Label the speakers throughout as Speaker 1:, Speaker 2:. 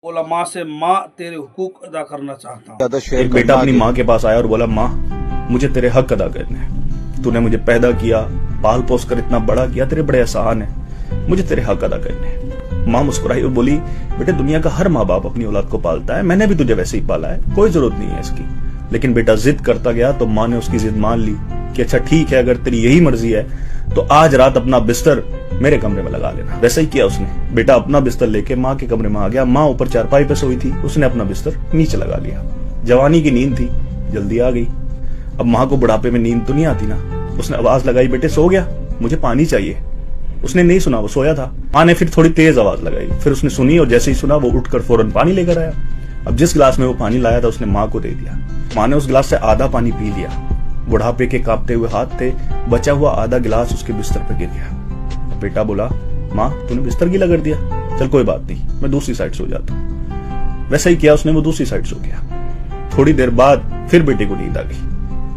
Speaker 1: बोला माँ से, माँ तेरे हुकूक अदा करना चाहता हूँ।
Speaker 2: एक बेटा अपनी माँ के पास आया और बोला, माँ मुझे तेरे हक अदा करने हैं, तूने मुझे पैदा किया, पाल पोस कर इतना बड़ा किया, तेरे बड़े एहसान है, मुझे तेरे हक अदा करने हैं। माँ मुस्कुराई और बोली, बेटे दुनिया का हर माँ बाप अपनी औलाद को पालता है, मैंने भी तुझे वैसे ही पाला है, कोई जरूरत नहीं है इसकी। लेकिन बेटा जिद करता गया तो माँ ने उसकी जिद मान ली कि अच्छा ठीक है, अगर तेरी यही मर्जी है तो आज रात अपना बिस्तर मेरे कमरे में लगा लेना। वैसा ही किया उसने। बेटा अपना बिस्तर लेके माँ के कमरे में आ गया। माँ ऊपर चारपाई पे सोई थी, उसने अपना बिस्तर नीचे लगा लिया। जवानी की नींद थी, जल्दी आ गई। अब माँ को बुढ़ापे में नींद तो नहीं आती ना। उसने आवाज लगाई, बेटे सो गया, मुझे पानी चाहिए। उसने नहीं सुना, वो सोया था। माँ ने फिर थोड़ी तेज आवाज लगाई, फिर उसने सुनी और जैसे ही सुना वो उठकर फौरन पानी लेकर आया। अब जिस गिलास में वो पानी लाया था उसने माँ को दे दिया। माँ ने उस गिलास से आधा पानी पी लिया। बुढ़ापे के कांपते हुए हाथ थे, बचा हुआ आधा गिलास उसके बिस्तर पर गिर गया। बेटा बोला, माँ तूने बिस्तर गीला कर दिया, चल कोई बात नहीं, मैं दूसरी साइड सो जाता हूँ। वैसा ही किया उसने, वो दूसरी साइड सो गया। थोड़ी देर बाद फिर बेटे को नींद आ गई।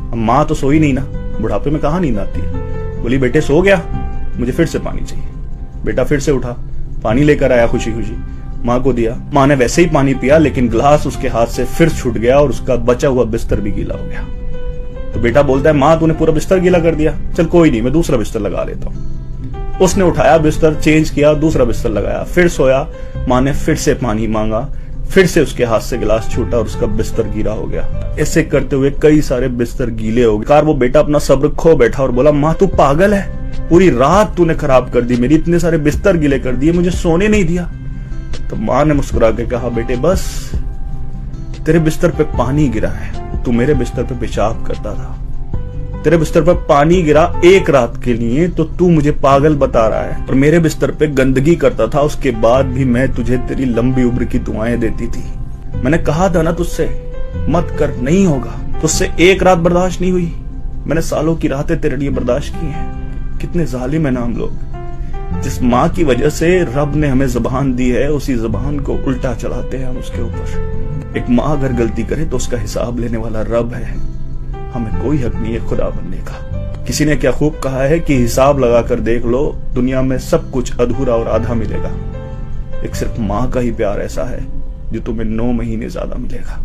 Speaker 2: अब माँ तो सोई नहीं ना, बुढ़ापे में कहाँ नींद आती है। बोली, बेटे सो गया, मुझे फिर से पानी चाहिए। बेटा फिर से उठा, पानी लेकर आया खुशी खुशी, माँ को दिया। माँ ने वैसे ही पानी पिया, लेकिन गिलास उसके हाथ से फिर छूट गया और उसका बचा हुआ बिस्तर भी गीला हो गया। तो बेटा बोलता है, माँ तूने पूरा बिस्तर गीला कर दिया, चल कोई नहीं, मैं दूसरा बिस्तर लगा लेता हूँ। उसने उठाया बिस्तर, चेंज किया, दूसरा बिस्तर लगाया, फिर सोया। माँ ने फिर से पानी मांगा, फिर से उसके हाथ से गिलास छूटा और उसका बिस्तर गीला हो गया। ऐसे करते हुए कई सारे बिस्तर गीले हो गए। वो बेटा अपना सब्र खो बैठा और बोला, माँ तू पागल है, पूरी रात तूने खराब कर दी मेरी, इतने सारे बिस्तर गीले कर दिए, मुझे सोने नहीं दिया। तो माँ ने मुस्कुरा के कहा, बेटे बस तेरे बिस्तर पे पानी गिरा है, तू मेरे बिस्तर पे पेशाब करता था, तेरे बिस्तर पर पानी गिरा एक रात के लिए तो तू मुझे पागल बता रहा है, और मेरे बिस्तर पे गंदगी करता था, उसके बाद भी मैं तुझे तेरी लंबी उम्र की दुआएं देती थी। मैंने कहा था ना तुझसे मत कर, नहीं होगा। तुझसे एक रात बर्दाश्त नहीं हुई, मैंने सालों की रातें तेरे लिए बर्दाश्त की हैं। कितने जालिम है ना हम लोग। जिस माँ की वजह से रब ने हमें जुबान दी है, उसी जुबान को उल्टा चलाते हैं हम उसके ऊपर। एक माँ अगर गलती करे तो उसका हिसाब लेने वाला रब है, हमें कोई हक नहीं है खुदा बनने का। किसी ने क्या खूब कहा है कि हिसाब लगाकर देख लो, दुनिया में सब कुछ अधूरा और आधा मिलेगा, एक सिर्फ माँ का ही प्यार ऐसा है जो तुम्हें 9 महीने ज्यादा मिलेगा।